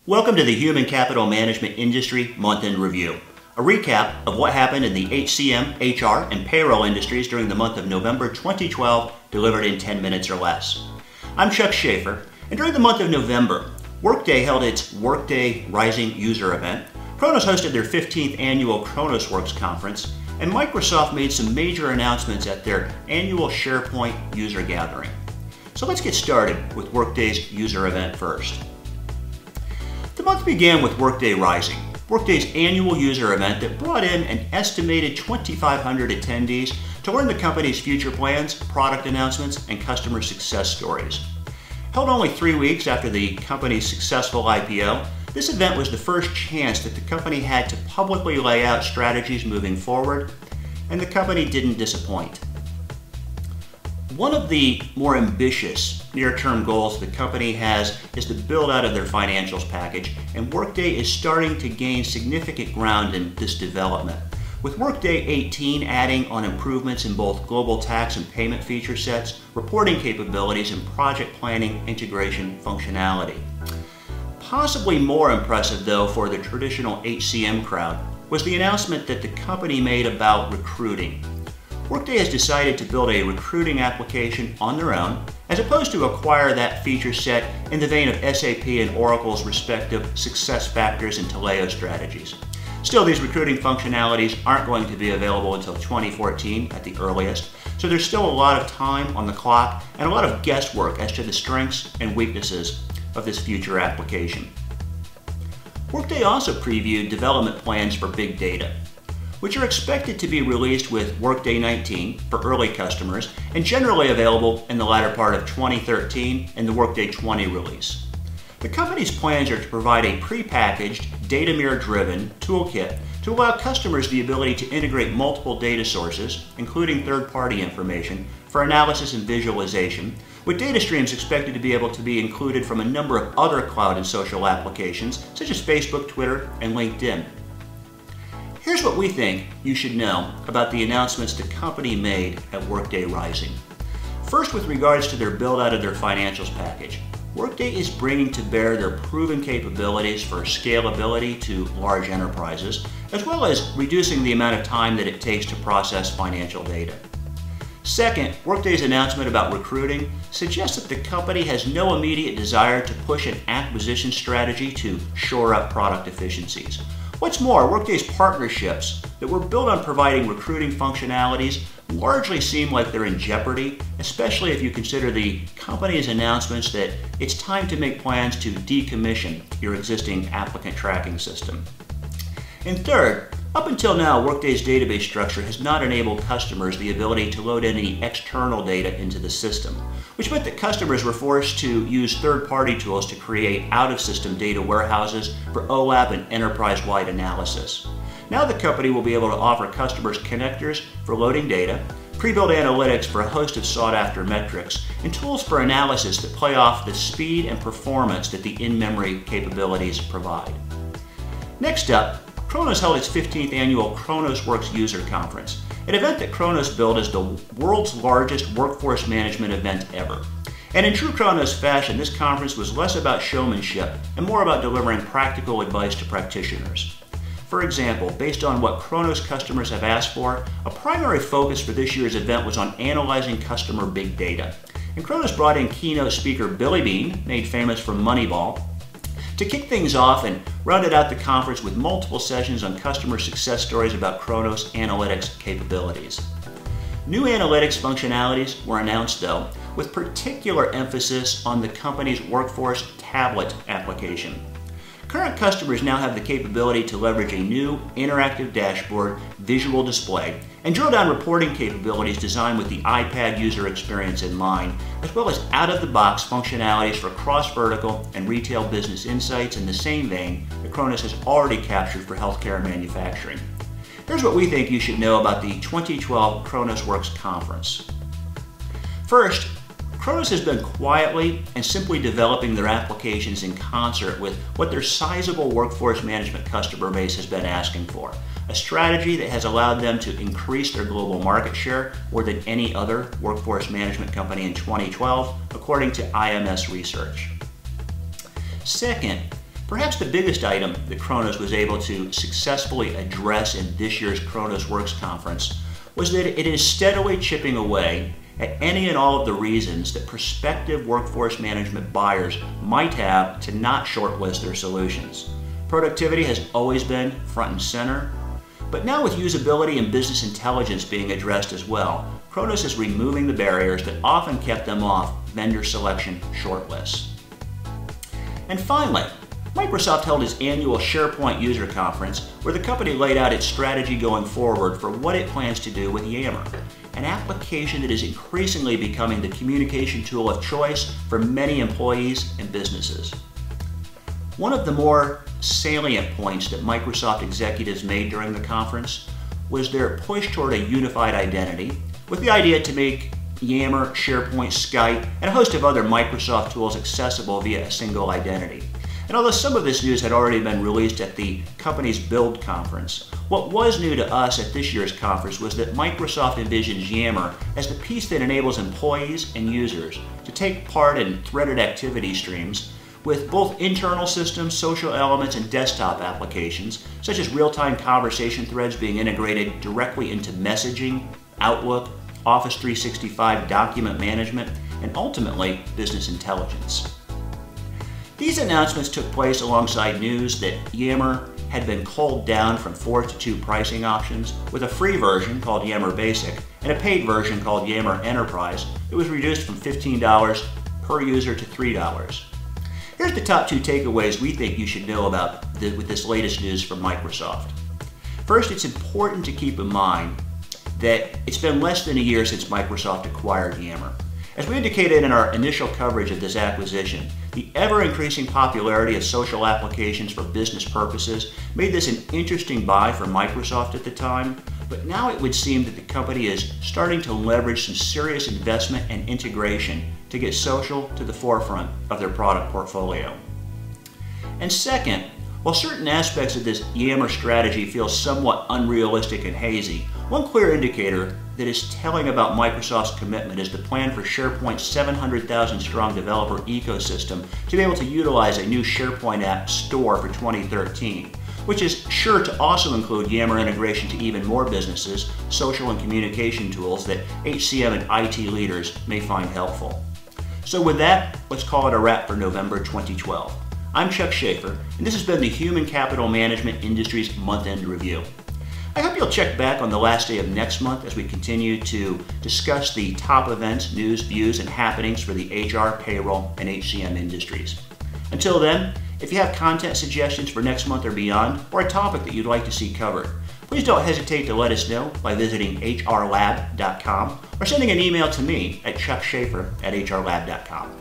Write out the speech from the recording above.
Welcome to the Human Capital Management Industry Month-End Review, a recap of what happened in the HCM, HR, and payroll industries during the month of November 2012, delivered in 10 minutes or less. I'm Chuck Schaefer, and during the month of November, Workday held its Workday Rising user event, Kronos hosted their 15th annual KronosWorks conference, and Microsoft made some major announcements at their annual SharePoint user gathering. So let's get started with Workday's user event first. The month began with Workday Rising, Workday's annual user event that brought in an estimated 2,500 attendees to learn the company's future plans, product announcements, and customer success stories. Held only 3 weeks after the company's successful IPO, this event was the first chance that the company had to publicly lay out strategies moving forward, and the company didn't disappoint. One of the more ambitious near-term goals the company has is the build-out of their financials package, and Workday is starting to gain significant ground in this development, with Workday 18 adding on improvements in both global tax and payment feature sets, reporting capabilities, and project planning integration functionality. Possibly more impressive, though, for the traditional HCM crowd was the announcement that the company made about recruiting. Workday has decided to build a recruiting application on their own, as opposed to acquire that feature set in the vein of SAP and Oracle's respective SuccessFactors and Taleo strategies. Still, these recruiting functionalities aren't going to be available until 2014 at the earliest, so there's still a lot of time on the clock and a lot of guesswork as to the strengths and weaknesses of this future application. Workday also previewed development plans for big data, which are expected to be released with Workday 19 for early customers and generally available in the latter part of 2013 in the Workday 20 release. The company's plans are to provide a prepackaged, data mirror-driven toolkit to allow customers the ability to integrate multiple data sources, including third-party information, for analysis and visualization, with data streams expected to be able to be included from a number of other cloud and social applications, such as Facebook, Twitter, and LinkedIn. Here's what we think you should know about the announcements the company made at Workday Rising. First, with regards to their build-out of their financials package, Workday is bringing to bear their proven capabilities for scalability to large enterprises, as well as reducing the amount of time that it takes to process financial data. Second, Workday's announcement about recruiting suggests that the company has no immediate desire to push an acquisition strategy to shore up product efficiencies. What's more, Workday's partnerships that were built on providing recruiting functionalities largely seem like they're in jeopardy, especially if you consider the company's announcements that it's time to make plans to decommission your existing applicant tracking system. And third, up until now, Workday's database structure has not enabled customers the ability to load any external data into the system, which meant that customers were forced to use third-party tools to create out-of-system data warehouses for OLAP and enterprise-wide analysis. Now the company will be able to offer customers connectors for loading data, pre-built analytics for a host of sought-after metrics, and tools for analysis that play off the speed and performance that the in-memory capabilities provide. Next up, Kronos held its 15th annual KronosWorks user conference, an event that Kronos billed as the world's largest workforce management event ever. And in true Kronos fashion, this conference was less about showmanship and more about delivering practical advice to practitioners. For example, based on what Kronos customers have asked for, a primary focus for this year's event was on analyzing customer big data. And Kronos brought in keynote speaker Billy Beane, made famous from Moneyball, to kick things off and rounded out the conference with multiple sessions on customer success stories about Kronos analytics capabilities. New analytics functionalities were announced, though, with particular emphasis on the company's Workforce tablet application. Current customers now have the capability to leverage a new interactive dashboard visual display and drill down reporting capabilities designed with the iPad user experience in mind, as well as out-of-the-box functionalities for cross-vertical and retail business insights in the same vein that Kronos has already captured for healthcare and manufacturing. Here's what we think you should know about the 2012 KronosWorks conference. First, Kronos has been quietly and simply developing their applications in concert with what their sizable workforce management customer base has been asking for, a strategy that has allowed them to increase their global market share more than any other workforce management company in 2012, according to IMS research. Second, Perhaps the biggest item that Kronos was able to successfully address in this year's Kronos Works conference was that it is steadily chipping away at any and all of the reasons that prospective workforce management buyers might have to not shortlist their solutions. Productivity has always been front and center, but now with usability and business intelligence being addressed as well, Kronos is removing the barriers that often kept them off vendor selection shortlists. And finally, Microsoft held its annual SharePoint user conference where the company laid out its strategy going forward for what it plans to do with Yammer, an application that is increasingly becoming the communication tool of choice for many employees and businesses. One of the more salient points that Microsoft executives made during the conference was their push toward a unified identity, with the idea to make Yammer, SharePoint, Skype, and a host of other Microsoft tools accessible via a single identity. And although some of this news had already been released at the company's Build conference, what was new to us at this year's conference was that Microsoft envisions Yammer as the piece that enables employees and users to take part in threaded activity streams with both internal systems, social elements, and desktop applications, such as real-time conversation threads being integrated directly into messaging, Outlook, Office 365 document management, and ultimately business intelligence. These announcements took place alongside news that Yammer had been culled down from 4 to 2 pricing options, with a free version called Yammer Basic and a paid version called Yammer Enterprise that was reduced from $15 per user to $3. Here's the top 2 takeaways we think you should know about with this latest news from Microsoft. First, it's important to keep in mind that it's been less than a year since Microsoft acquired Yammer. As we indicated in our initial coverage of this acquisition, the ever-increasing popularity of social applications for business purposes made this an interesting buy for Microsoft at the time, but now it would seem that the company is starting to leverage some serious investment and integration to get social to the forefront of their product portfolio. And second, while certain aspects of this Yammer strategy feel somewhat unrealistic and hazy, one clear indicator that is telling about Microsoft's commitment is the plan for SharePoint's 700,000 strong developer ecosystem to be able to utilize a new SharePoint app store for 2013, which is sure to also include Yammer integration to even more businesses, social and communication tools that HCM and IT leaders may find helpful. So with that, let's call it a wrap for November 2012. I'm Chuck Schaefer, and this has been the Human Capital Management Industry's Month-End Review. I hope you'll check back on the last day of next month as we continue to discuss the top events, news, views, and happenings for the HR, payroll, and HCM industries. Until then, if you have content suggestions for next month or beyond, or a topic that you'd like to see covered, please don't hesitate to let us know by visiting hrlab.com or sending an email to me at chuckschaefer@hrlab.com.